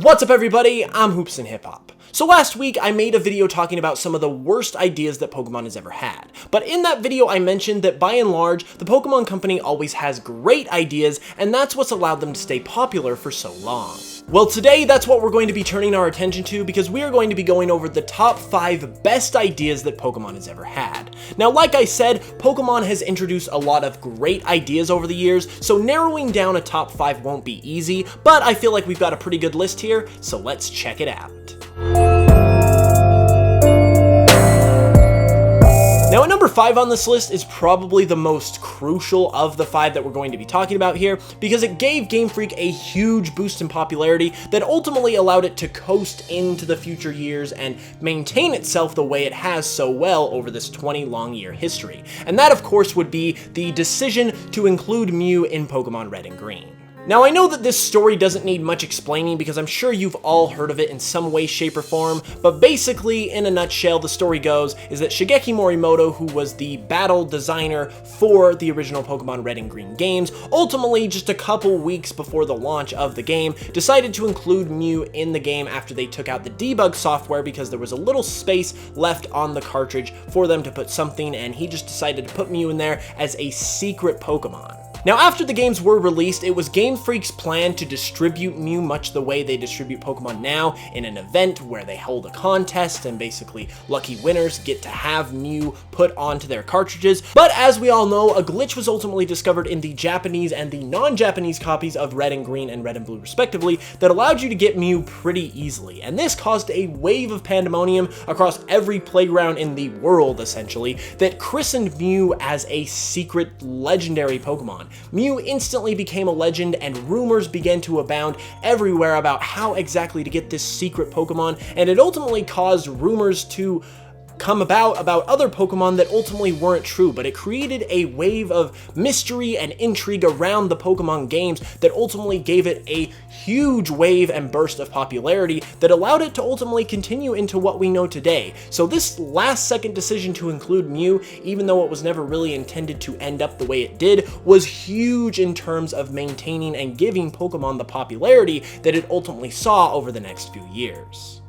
What's up everybody, I'm HoopsandHipHop. So last week I made a video talking about some of the worst ideas that Pokemon has ever had. But in that video I mentioned that by and large, the Pokemon company always has great ideas, and that's what's allowed them to stay popular for so long. Well, today that's what we're going to be turning our attention to, because we are going to be going over the top 5 best ideas that Pokemon has ever had. Now, like I said, Pokemon has introduced a lot of great ideas over the years, so narrowing down a top 5 won't be easy, but I feel like we've got a pretty good list here, so let's check it out. Now at number 5 on this list is probably the most crucial of the 5 that we're going to be talking about here, because it gave Game Freak a huge boost in popularity that ultimately allowed it to coast into the future years and maintain itself the way it has so well over this 20 long year history. And that of course would be the decision to include Mew in Pokemon Red and Green. Now I know that this story doesn't need much explaining because I'm sure you've all heard of it in some way, shape, or form, but basically, in a nutshell, the story goes is that Shigeki Morimoto, who was the battle designer for the original Pokemon Red and Green games, ultimately just a couple weeks before the launch of the game, decided to include Mew in the game after they took out the debug software because there was a little space left on the cartridge for them to put something, and he just decided to put Mew in there as a secret Pokemon. Now, after the games were released, it was Game Freak's plan to distribute Mew much the way they distribute Pokemon now, in an event where they hold a contest and basically lucky winners get to have Mew put onto their cartridges. But as we all know, a glitch was ultimately discovered in the Japanese and the non-Japanese copies of Red and Green and Red and Blue respectively that allowed you to get Mew pretty easily, and this caused a wave of pandemonium across every playground in the world, essentially, that christened Mew as a secret legendary Pokemon. Mew instantly became a legend, and rumors began to abound everywhere about how exactly to get this secret Pokemon, and it ultimately caused rumors to come about other Pokemon that ultimately weren't true, but it created a wave of mystery and intrigue around the Pokemon games that ultimately gave it a huge wave and burst of popularity that allowed it to ultimately continue into what we know today. So this last second decision to include Mew, even though it was never really intended to end up the way it did, was huge in terms of maintaining and giving Pokemon the popularity that it ultimately saw over the next few years.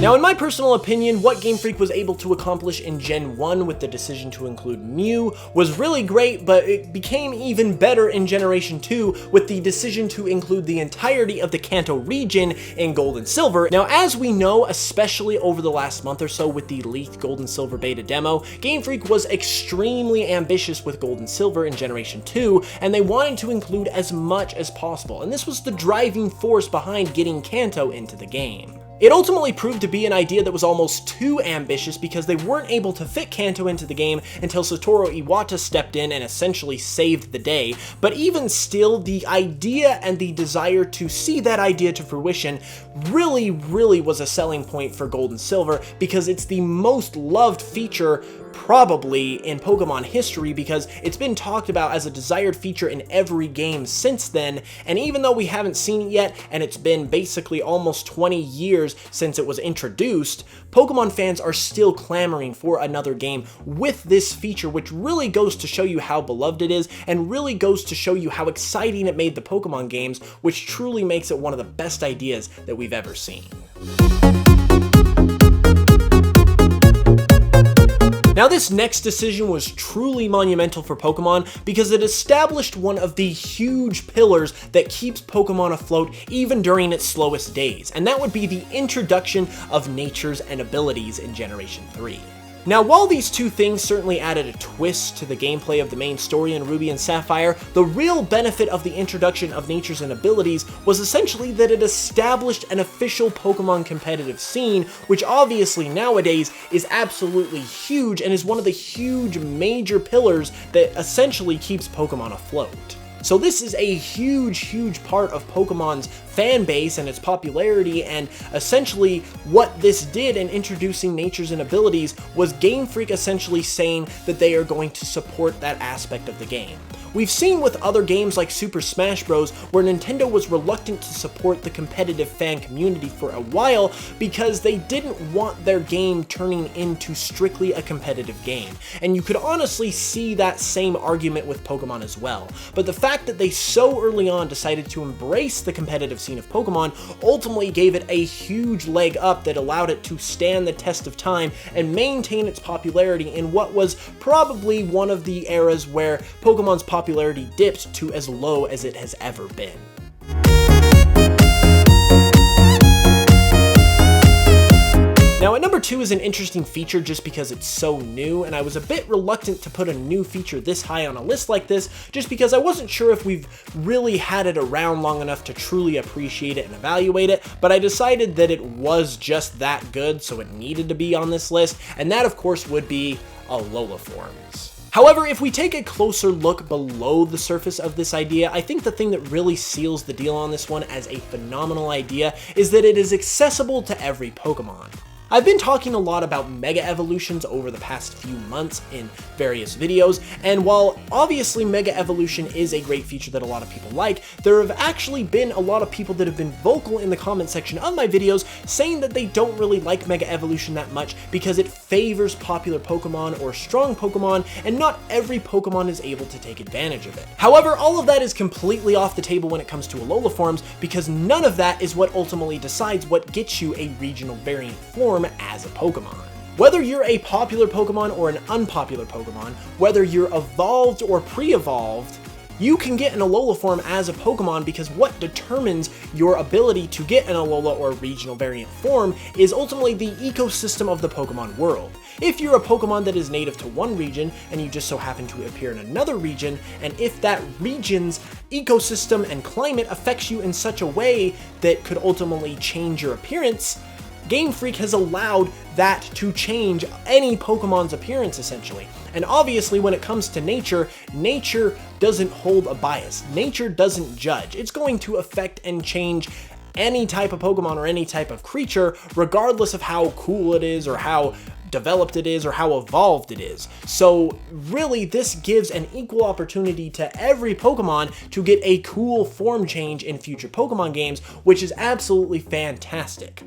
Now, in my personal opinion, what Game Freak was able to accomplish in Gen 1 with the decision to include Mew was really great, but it became even better in Generation 2 with the decision to include the entirety of the Kanto region in Gold and Silver. Now, as we know, especially over the last month or so with the leaked Gold and Silver beta demo, Game Freak was extremely ambitious with Gold and Silver in Generation 2, and they wanted to include as much as possible, and this was the driving force behind getting Kanto into the game. It ultimately proved to be an idea that was almost too ambitious because they weren't able to fit Kanto into the game until Satoru Iwata stepped in and essentially saved the day, but even still, the idea and the desire to see that idea to fruition really was a selling point for Gold and Silver, because it's the most loved feature probably in Pokemon history, because it's been talked about as a desired feature in every game since then, and even though we haven't seen it yet, and it's been basically almost 20 years since it was introduced, Pokemon fans are still clamoring for another game with this feature, which really goes to show you how beloved it is, and really goes to show you how exciting it made the Pokemon games, which truly makes it one of the best ideas that we've ever seen. Now, this next decision was truly monumental for Pokemon because it established one of the huge pillars that keeps Pokemon afloat even during its slowest days, and that would be the introduction of natures and abilities in Generation 3. Now, while these two things certainly added a twist to the gameplay of the main story in Ruby and Sapphire, the real benefit of the introduction of natures and abilities was essentially that it established an official Pokemon competitive scene, which obviously nowadays is absolutely huge and is one of the huge major pillars that essentially keeps Pokemon afloat. So this is a huge part of Pokemon's fan base and its popularity, and essentially what this did in introducing natures and abilities was Game Freak essentially saying that they are going to support that aspect of the game. We've seen with other games like Super Smash Bros. Where Nintendo was reluctant to support the competitive fan community for a while because they didn't want their game turning into strictly a competitive game. And you could honestly see that same argument with Pokémon as well. But the fact that they so early on decided to embrace the competitive scene of Pokémon ultimately gave it a huge leg up that allowed it to stand the test of time and maintain its popularity in what was probably one of the eras where Pokémon's popularity dipped to as low as it has ever been. Now, at number 2 is an interesting feature just because it's so new, and I was a bit reluctant to put a new feature this high on a list like this, just because I wasn't sure if we've really had it around long enough to truly appreciate it and evaluate it, but I decided that it was just that good, so it needed to be on this list, and that, of course, would be Alola Forms. However, if we take a closer look below the surface of this idea, I think the thing that really seals the deal on this one as a phenomenal idea is that it is accessible to every Pokemon. I've been talking a lot about Mega Evolutions over the past few months in various videos, and while obviously Mega Evolution is a great feature that a lot of people like, there have actually been a lot of people that have been vocal in the comment section of my videos saying that they don't really like Mega Evolution that much because it favors popular Pokemon or strong Pokemon, and not every Pokemon is able to take advantage of it. However, all of that is completely off the table when it comes to Alola Forms, because none of that is what ultimately decides what gets you a regional variant form as a Pokemon. Whether you're a popular Pokemon or an unpopular Pokemon, whether you're evolved or pre-evolved, you can get an Alola form as a Pokemon, because what determines your ability to get an Alola or regional variant form is ultimately the ecosystem of the Pokemon world. If you're a Pokemon that is native to one region and you just so happen to appear in another region, and if that region's ecosystem and climate affects you in such a way that could ultimately change your appearance, Game Freak has allowed that to change any Pokemon's appearance, essentially. And obviously, when it comes to nature, nature doesn't hold a bias. Nature doesn't judge. It's going to affect and change any type of Pokemon or any type of creature, regardless of how cool it is or how developed it is or how evolved it is. So really, this gives an equal opportunity to every Pokemon to get a cool form change in future Pokemon games, which is absolutely fantastic.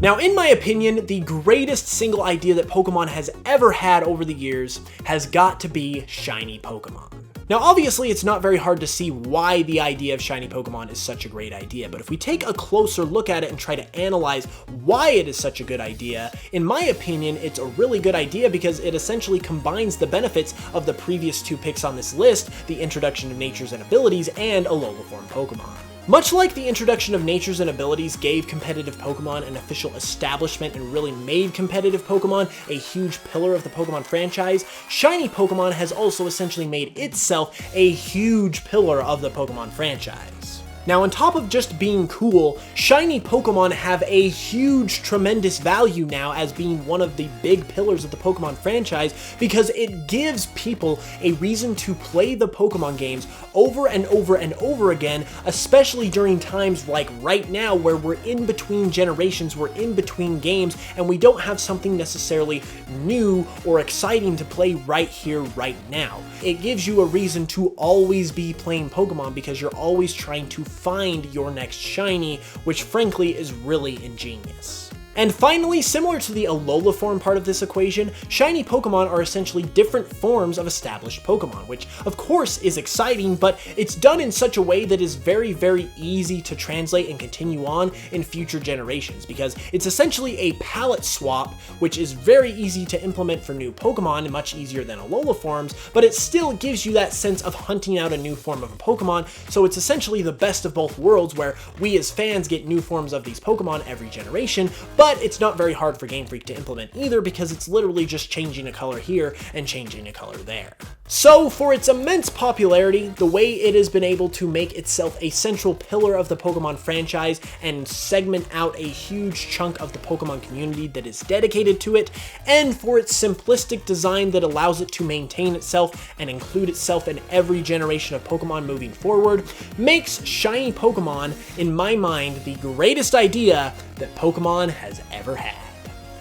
Now, in my opinion, the greatest single idea that Pokemon has ever had over the years has got to be shiny Pokemon. Now, obviously, it's not very hard to see why the idea of shiny Pokemon is such a great idea, but if we take a closer look at it and try to analyze why it is such a good idea, in my opinion, it's a really good idea because it essentially combines the benefits of the previous 2 picks on this list, the introduction of natures and abilities, and Alola form Pokemon. Much like the introduction of natures and abilities gave competitive Pokemon an official establishment and really made competitive Pokemon a huge pillar of the Pokemon franchise, shiny Pokemon has also essentially made itself a huge pillar of the Pokemon franchise. Now, on top of just being cool, shiny Pokemon have a huge, tremendous value now as being one of the big pillars of the Pokemon franchise, because it gives people a reason to play the Pokemon games over and over and over again, especially during times like right now where we're in between generations, we're in between games, and we don't have something necessarily new or exciting to play right here, right now. It gives you a reason to always be playing Pokemon because you're always trying to find your next shiny, which frankly is really ingenious. And finally, similar to the Alola form part of this equation, shiny Pokemon are essentially different forms of established Pokemon, which of course is exciting, but it's done in such a way that is very, very easy to translate and continue on in future generations, because it's essentially a palette swap, which is very easy to implement for new Pokemon, and much easier than Alola forms, but it still gives you that sense of hunting out a new form of a Pokemon, so it's essentially the best of both worlds, where we as fans get new forms of these Pokemon every generation, but it's not very hard for Game Freak to implement either, because it's literally just changing a color here and changing a color there. So, for its immense popularity, the way it has been able to make itself a central pillar of the Pokemon franchise and segment out a huge chunk of the Pokemon community that is dedicated to it, and for its simplistic design that allows it to maintain itself and include itself in every generation of Pokemon moving forward, makes shiny Pokemon, in my mind, the greatest idea that Pokemon has ever had.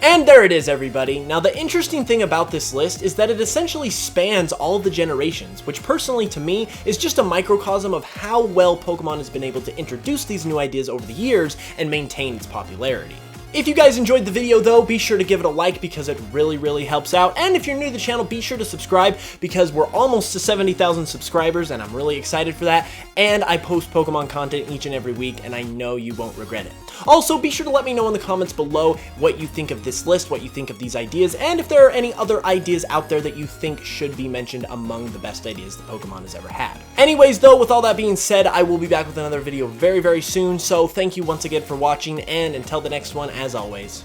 And there it is, everybody. Now, the interesting thing about this list is that it essentially spans all of the generations, which personally to me is just a microcosm of how well Pokemon has been able to introduce these new ideas over the years and maintain its popularity. If you guys enjoyed the video though, be sure to give it a like because it really helps out. And if you're new to the channel, be sure to subscribe because we're almost to 70,000 subscribers and I'm really excited for that. And I post Pokemon content each and every week and I know you won't regret it. Also, be sure to let me know in the comments below what you think of this list, what you think of these ideas, and if there are any other ideas out there that you think should be mentioned among the best ideas that Pokemon has ever had. Anyways though, with all that being said, I will be back with another video very soon, so thank you once again for watching, and until the next one, as always,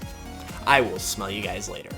I will smell you guys later.